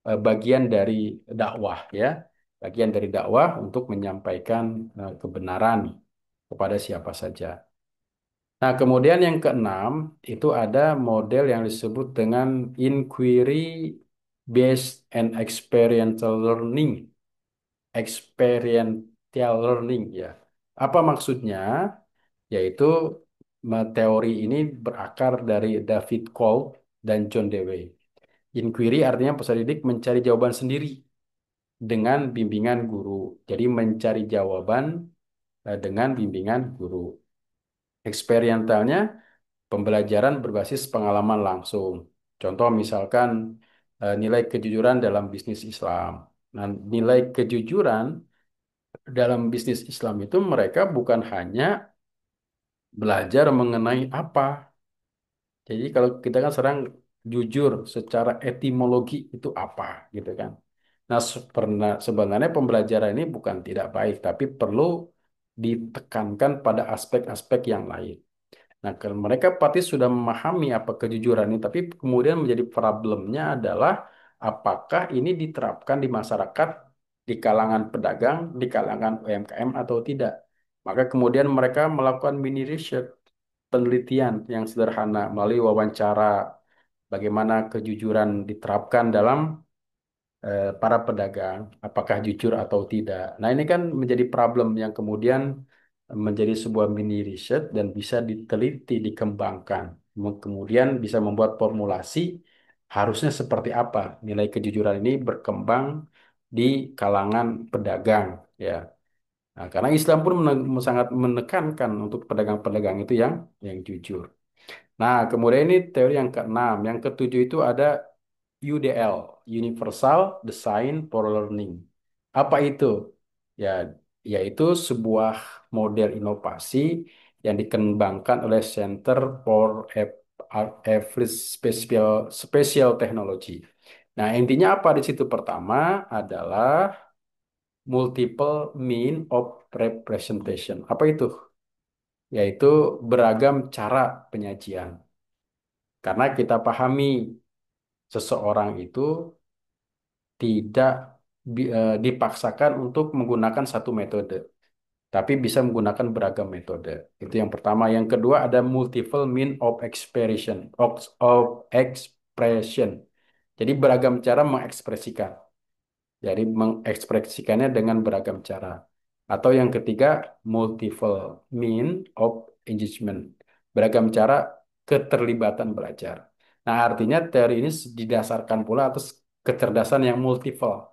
bagian dari dakwah ya, bagian dari dakwah untuk menyampaikan kebenaran kepada siapa saja. Nah, kemudian yang keenam itu ada model yang disebut dengan inquiry based and experiential learning. Experiential learning ya. Apa maksudnya? Yaitu teori ini berakar dari David Cole dan John Dewey. Inquiry artinya peserta didik mencari jawaban sendiri dengan bimbingan guru. Jadi mencari jawaban dengan bimbingan guru. Eksperientalnya pembelajaran berbasis pengalaman langsung. Contoh misalkan nilai kejujuran dalam bisnis Islam. Nah, nilai kejujuran dalam bisnis Islam itu mereka bukan hanya belajar mengenai apa. Jadi kalau kita kan sering jujur secara etimologi itu apa gitu kan. Nah, sebenarnya pembelajaran ini bukan tidak baik, tapi perlu ditekankan pada aspek-aspek yang lain. Nah, kalau mereka pasti sudah memahami apa kejujuran ini, tapi kemudian menjadi problemnya adalah apakah ini diterapkan di masyarakat, di kalangan pedagang, di kalangan UMKM atau tidak. Maka kemudian mereka melakukan mini research, penelitian yang sederhana melalui wawancara, bagaimana kejujuran diterapkan dalam para pedagang, apakah jujur atau tidak. Nah, ini kan menjadi problem yang kemudian menjadi sebuah mini riset dan bisa diteliti, dikembangkan. Kemudian bisa membuat formulasi harusnya seperti apa nilai kejujuran ini berkembang di kalangan pedagang, ya. Nah, karena Islam pun sangat menekankan untuk pedagang-pedagang itu yang jujur. Nah, kemudian ini teori yang keenam. Yang ketujuh itu ada UDL, Universal Design for Learning. Apa itu? Ya, yaitu sebuah model inovasi yang dikembangkan oleh Center for Applied Special Technology. Nah, intinya apa di situ? Pertama adalah multiple mean of representation. Apa itu? Yaitu beragam cara penyajian. Karena kita pahami seseorang itu tidak dipaksakan untuk menggunakan satu metode, tapi bisa menggunakan beragam metode. Itu yang pertama. Yang kedua ada multiple mean of expression, of expression. Jadi beragam cara mengekspresikan. Jadi mengekspresikannya dengan beragam cara. Atau yang ketiga, multiple mean of engagement. Beragam cara keterlibatan belajar. Nah, artinya teori ini didasarkan pula atas kecerdasan yang multiple.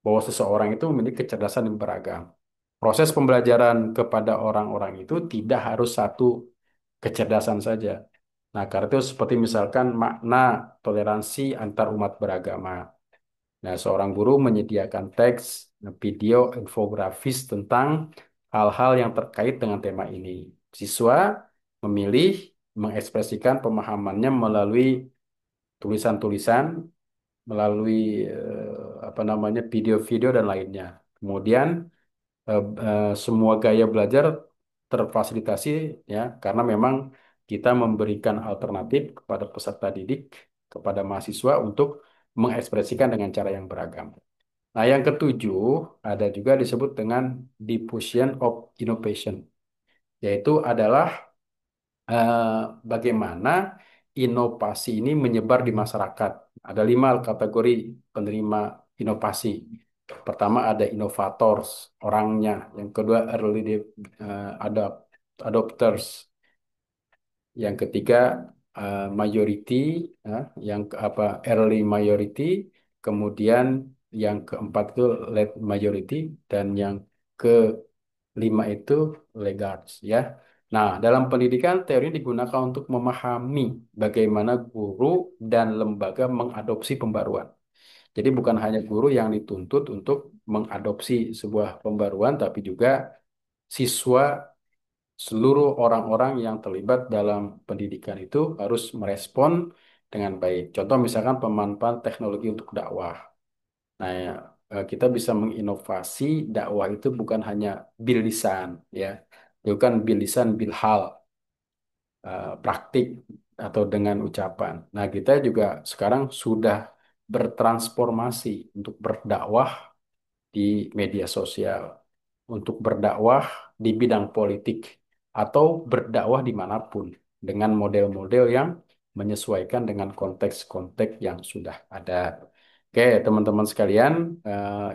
Bahwa seseorang itu memiliki kecerdasan yang beragam. Proses pembelajaran kepada orang-orang itu tidak harus satu kecerdasan saja. Nah, karena itu seperti misalkan makna toleransi antar umat beragama. Nah, seorang guru menyediakan teks, video, infografis tentang hal-hal yang terkait dengan tema ini. Siswa memilih mengekspresikan pemahamannya melalui tulisan-tulisan, melalui apa namanya video-video dan lainnya. Kemudian semua gaya belajar terfasilitasi ya karena memang kita memberikan alternatif kepada peserta didik, kepada mahasiswa untuk mengekspresikan dengan cara yang beragam. Nah, yang ketujuh ada juga disebut dengan diffusion of innovation, yaitu adalah eh, bagaimana inovasi ini menyebar di masyarakat. Ada 5 kategori penerima inovasi. Pertama ada innovators, orangnya. Yang kedua adopters. Yang ketiga majority, yang apa early majority. Kemudian yang keempat itu late majority dan yang kelima itu laggards ya. Nah, dalam pendidikan teori ini digunakan untuk memahami bagaimana guru dan lembaga mengadopsi pembaruan. Jadi bukan hanya guru yang dituntut untuk mengadopsi sebuah pembaruan, tapi juga siswa, seluruh orang-orang yang terlibat dalam pendidikan itu harus merespon dengan baik. Contoh misalkan pemanfaatan teknologi untuk dakwah. Nah, kita bisa menginovasi dakwah itu bukan hanya bil lisan, ya, bukan bil lisan, bil hal, praktik atau dengan ucapan. Nah, kita juga sekarang sudah bertransformasi untuk berdakwah di media sosial, untuk berdakwah di bidang politik, atau berdakwah dimanapun dengan model-model yang menyesuaikan dengan konteks-konteks yang sudah ada. Oke, teman-teman sekalian,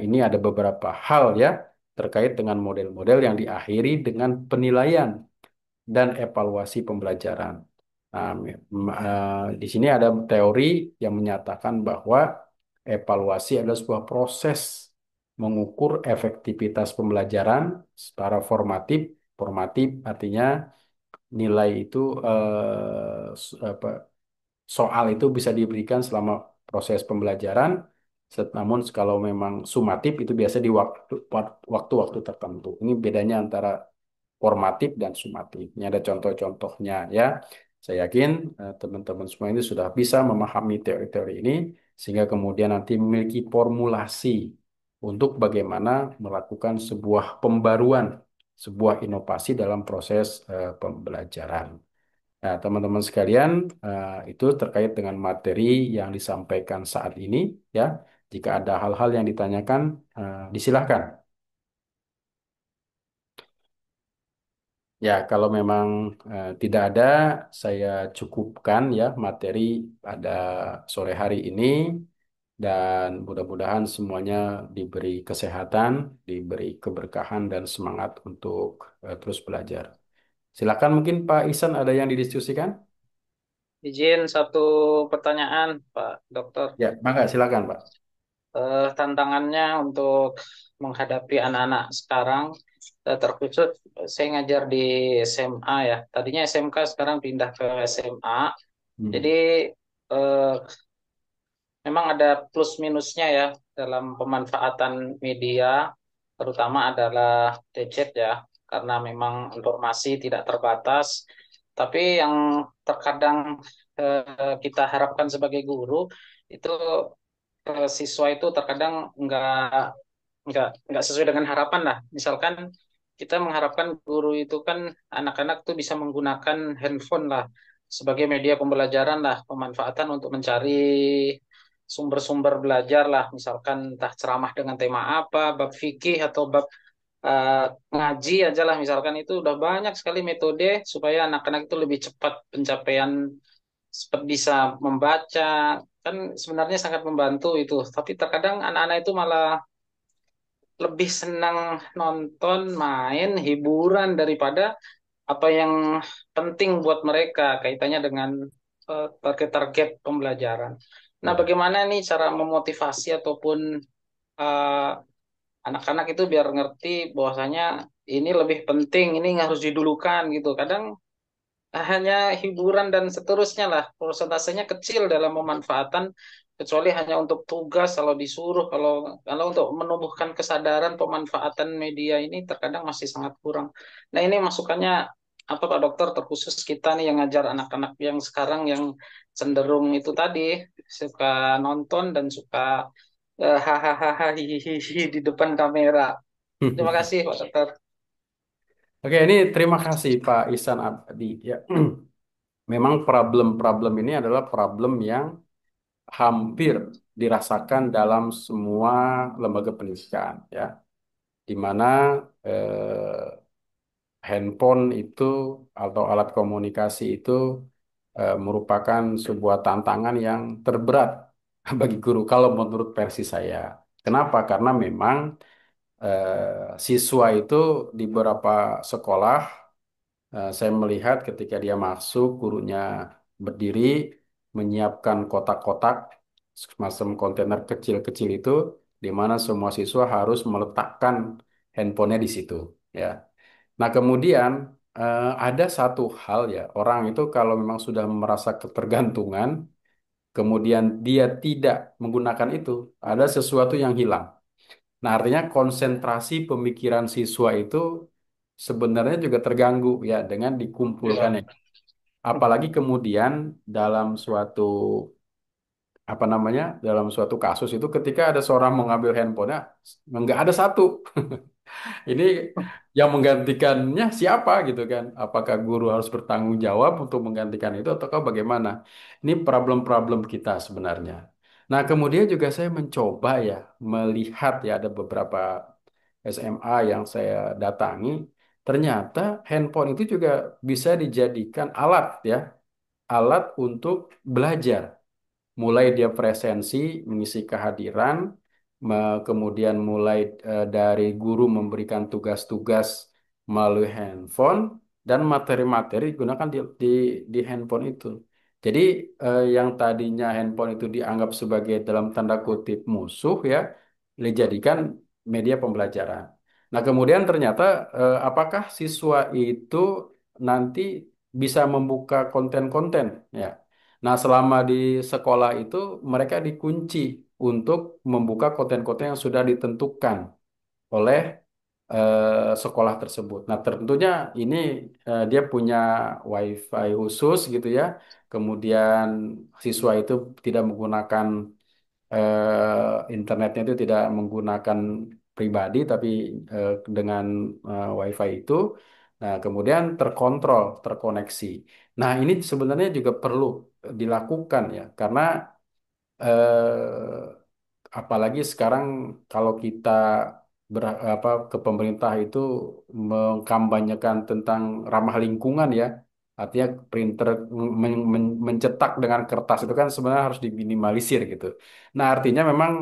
ini ada beberapa hal ya terkait dengan model-model yang diakhiri dengan penilaian dan evaluasi pembelajaran. Nah, di sini ada teori yang menyatakan bahwa evaluasi adalah sebuah proses mengukur efektivitas pembelajaran secara formatif. Formatif artinya nilai itu apa, soal itu bisa diberikan selama proses pembelajaran. Namun kalau memang sumatif itu biasa di waktu-waktu tertentu. Ini bedanya antara formatif dan sumatif. Ini ada contoh-contohnya ya. Saya yakin teman-teman semua ini sudah bisa memahami teori-teori ini sehingga kemudian nanti memiliki formulasi untuk bagaimana melakukan sebuah pembaruan, sebuah inovasi dalam proses pembelajaran. Nah, teman-teman sekalian, itu terkait dengan materi yang disampaikan saat ini ya. Jika ada hal-hal yang ditanyakan, disilahkan. Ya, kalau memang tidak ada, saya cukupkan ya materi pada sore hari ini dan mudah-mudahan semuanya diberi kesehatan, diberi keberkahan dan semangat untuk terus belajar. Silakan mungkin Pak Ihsan ada yang didiskusikan? Izin satu pertanyaan, Pak Dokter. Ya, maka silakan Pak. Tantangannya untuk menghadapi anak-anak sekarang, terkhusus saya ngajar di SMA ya. Tadinya SMK, sekarang pindah ke SMA. Jadi Hmm. eh, memang ada plus minusnya ya dalam pemanfaatan media, terutama adalah gadget ya, karena memang informasi tidak terbatas. Tapi yang terkadang kita harapkan sebagai guru itu siswa itu terkadang nggak sesuai dengan harapan lah. Misalkan kita mengharapkan guru itu kan anak-anak tuh bisa menggunakan handphone lah sebagai media pembelajaran lah, pemanfaatan untuk mencari sumber-sumber belajar lah, misalkan entah ceramah dengan tema apa, bab fikih atau bab eh, ngaji aja lah, misalkan itu udah banyak sekali metode supaya anak-anak itu lebih cepat pencapaian, cepat bisa membaca, kan sebenarnya sangat membantu itu. Tapi terkadang anak-anak itu malah lebih senang nonton, main, hiburan daripada apa yang penting buat mereka kaitannya dengan target-target pembelajaran. Nah, Ya. bagaimana nih cara memotivasi ataupun eh, anak-anak itu biar ngerti bahwasanya ini lebih penting, ini harus didulukan gitu. Kadang hanya hiburan dan seterusnya lah, persentasenya kecil dalam pemanfaatan kecuali hanya untuk tugas kalau disuruh, kalau untuk menumbuhkan kesadaran pemanfaatan media ini terkadang masih sangat kurang. Nah, ini masukannya apa Pak Dokter, terkhusus kita nih yang ngajar anak-anak yang sekarang yang cenderung itu tadi suka nonton dan suka hahaha hihihi di depan kamera. Terima kasih Pak Dokter. Oke, ini terima kasih Pak Ihsan Abdi. Ya, memang problem-problem ini adalah problem yang hampir dirasakan dalam semua lembaga pendidikan, ya, di mana handphone itu atau alat komunikasi itu merupakan sebuah tantangan yang terberat bagi guru kalau menurut versi saya. Kenapa? Karena memang siswa itu di beberapa sekolah saya melihat ketika dia masuk, gurunya berdiri menyiapkan kotak-kotak semacam kontainer kecil-kecil itu, di mana semua siswa harus meletakkan handphonenya di situ. Ya. Nah, kemudian ada satu hal ya, orang itu kalau memang sudah merasa ketergantungan, kemudian dia tidak menggunakan itu, ada sesuatu yang hilang. Nah, artinya konsentrasi pemikiran siswa itu sebenarnya juga terganggu ya dengan dikumpulkannya. Iya. Apalagi kemudian dalam suatu apa namanya, dalam suatu kasus itu ketika ada seorang mengambil handphonenya, nggak ada satu. Ini yang menggantikannya siapa gitu kan? Apakah guru harus bertanggung jawab untuk menggantikan itu ataukah bagaimana? Ini problem-problem kita sebenarnya. Nah, kemudian juga saya mencoba ya melihat ya ada beberapa SMA yang saya datangi, ternyata handphone itu juga bisa dijadikan alat ya, alat untuk belajar. Mulai dia presensi, mengisi kehadiran, kemudian mulai dari guru memberikan tugas-tugas melalui handphone dan materi-materi digunakan di handphone itu. Jadi yang tadinya handphone itu dianggap sebagai dalam tanda kutip musuh ya, dijadikan media pembelajaran. Nah, kemudian ternyata apakah siswa itu nanti bisa membuka konten-konten ya? Nah, selama di sekolah itu mereka dikunci untuk membuka konten-konten yang sudah ditentukan oleh sekolah tersebut. Nah, tentunya ini dia punya WiFi khusus gitu ya. Kemudian siswa itu tidak menggunakan internetnya itu tidak menggunakan pribadi tapi dengan WiFi itu. Nah, kemudian terkontrol, terkoneksi. Nah, ini sebenarnya juga perlu dilakukan ya, karena apalagi sekarang kalau kita ke pemerintah itu mengkampanyekan tentang ramah lingkungan ya, artinya printer mencetak dengan kertas itu kan sebenarnya harus diminimalisir gitu. Nah, artinya memang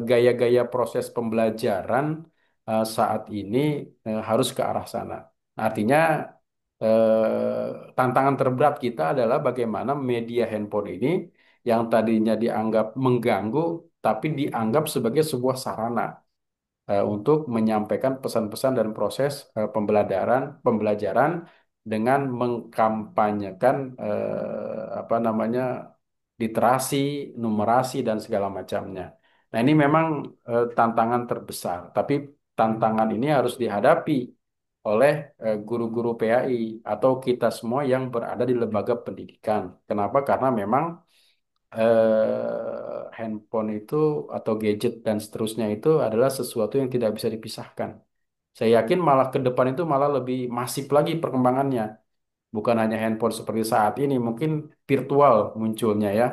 gaya-gaya proses pembelajaran saat ini harus ke arah sana. Nah, artinya tantangan terberat kita adalah bagaimana media handphone ini yang tadinya dianggap mengganggu, tapi dianggap sebagai sebuah sarana untuk menyampaikan pesan-pesan dan proses pembelajaran dengan mengkampanyekan apa namanya literasi, numerasi dan segala macamnya. Nah, ini memang tantangan terbesar, tapi tantangan ini harus dihadapi oleh guru-guru PAI atau kita semua yang berada di lembaga pendidikan. Kenapa? Karena memang handphone itu atau gadget dan seterusnya itu adalah sesuatu yang tidak bisa dipisahkan. Saya yakin malah ke depan itu malah lebih masif lagi perkembangannya. Bukan hanya handphone seperti saat ini, mungkin virtual munculnya ya,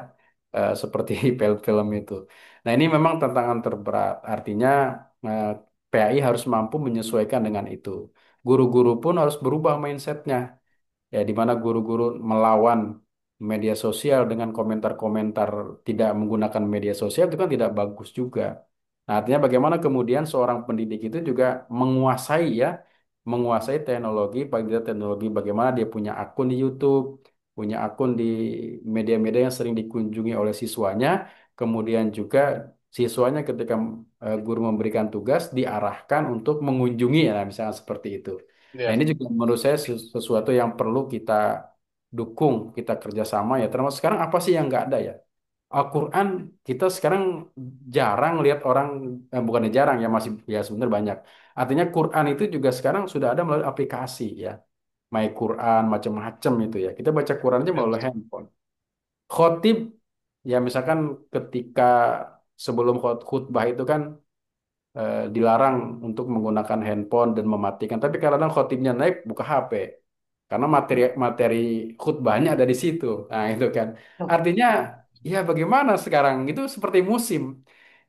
seperti film-film itu. Nah, ini memang tantangan terberat. Artinya eh, PAI harus mampu menyesuaikan dengan itu. Guru-guru pun harus berubah mindsetnya ya, di mana guru-guru melawan media sosial dengan komentar-komentar tidak menggunakan media sosial itu kan tidak bagus juga. Nah, artinya bagaimana kemudian seorang pendidik itu juga menguasai ya, menguasai teknologi, baik itu teknologi bagaimana dia punya akun di YouTube, punya akun di media-media yang sering dikunjungi oleh siswanya, kemudian juga siswanya ketika guru memberikan tugas diarahkan untuk mengunjungi ya, misalnya seperti itu. Nah, Iya. ini juga menurut saya sesuatu yang perlu kita dukung, kita kerjasama ya. Termasuk sekarang apa sih yang nggak ada ya? Al-Quran kita sekarang jarang lihat orang, bukannya jarang ya, masih ya sebenarnya banyak. Artinya Quran itu juga sekarang sudah ada melalui aplikasi ya, My Quran macam-macam itu ya. Kita baca Quran aja Ya, melalui handphone. Khotib ya misalkan ketika sebelum khutbah itu kan dilarang untuk menggunakan handphone dan mematikan. Tapi kadang khotibnya naik buka HP karena materi materi khutbahnya ada di situ. Nah itu kan artinya ya bagaimana sekarang itu seperti musim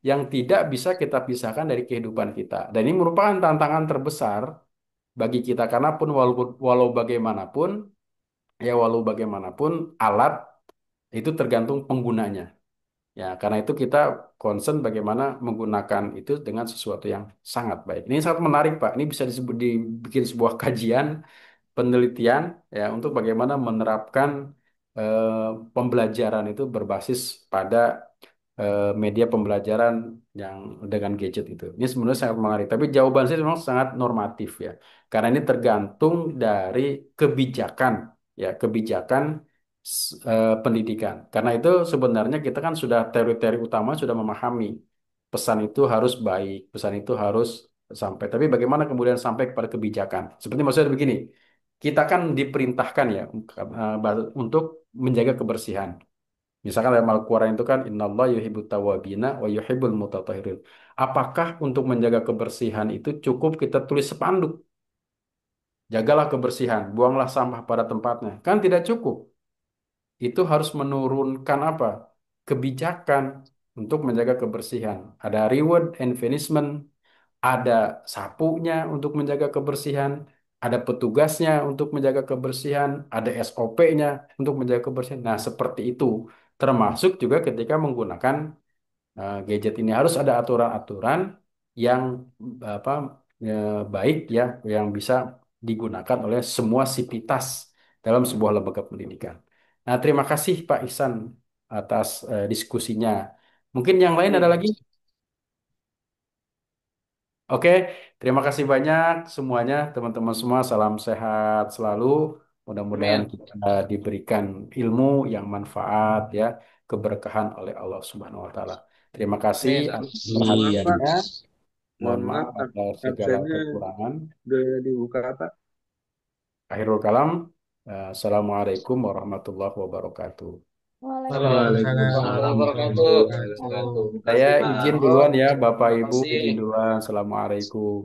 yang tidak bisa kita pisahkan dari kehidupan kita. Dan ini merupakan tantangan terbesar bagi kita karena pun walau bagaimanapun ya walau bagaimanapun alat itu tergantung penggunanya. Ya, karena itu kita concern bagaimana menggunakan itu dengan sesuatu yang sangat baik. Ini sangat menarik, Pak. Ini bisa disebut dibikin sebuah kajian penelitian ya untuk bagaimana menerapkan pembelajaran itu berbasis pada media pembelajaran yang dengan gadget itu. Ini sebenarnya sangat menarik, tapi jawaban saya memang sangat normatif ya. Karena ini tergantung dari kebijakan ya, kebijakan pendidikan. Karena itu sebenarnya kita kan sudah teori-teori utama sudah memahami pesan itu harus baik, pesan itu harus sampai. Tapi bagaimana kemudian sampai kepada kebijakan? Seperti maksudnya begini, kita kan diperintahkan ya untuk menjaga kebersihan. Misalkan dalam Al-Quran itu kan innallaha yuhibbut tawwabina wa yuhibbul mutatahhirin. Apakah untuk menjaga kebersihan itu cukup kita tulis spanduk? Jagalah kebersihan, buanglah sampah pada tempatnya. Kan tidak cukup. Itu harus menurunkan apa? Kebijakan untuk menjaga kebersihan. Ada reward and punishment, ada sapunya untuk menjaga kebersihan, ada petugasnya untuk menjaga kebersihan, ada SOP-nya untuk menjaga kebersihan. Nah, seperti itu. Termasuk juga ketika menggunakan gadget ini harus ada aturan-aturan yang apa baik ya, yang bisa digunakan oleh semua sivitas dalam sebuah lembaga pendidikan. Nah, terima kasih Pak Ihsan atas diskusinya. Mungkin yang lain ada lagi? Oke, terima kasih banyak semuanya, teman-teman semua. Salam sehat selalu. Mudah-mudahan Amin. kita diberikan ilmu yang manfaat ya, keberkahan oleh Allah Subhanahu wa taala. Terima kasih Amin. atas Maaf Pak, perhatiannya. Mohon mohon maaf maaf atas segala absennya kekurangan. udah dibuka Pak. Akhirul kalam. Assalamualaikum warahmatullahi wabarakatuh. Waalaikumsalam Warahmatullahi Waalaikumsalam wabarakatuh. warahmatullahi warahmatullahi wabarakatuh. wabarakatuh. Saya Makasih, izin Pak. duluan ya, Bapak Terima Ibu, kasih. izin duluan. Assalamualaikum.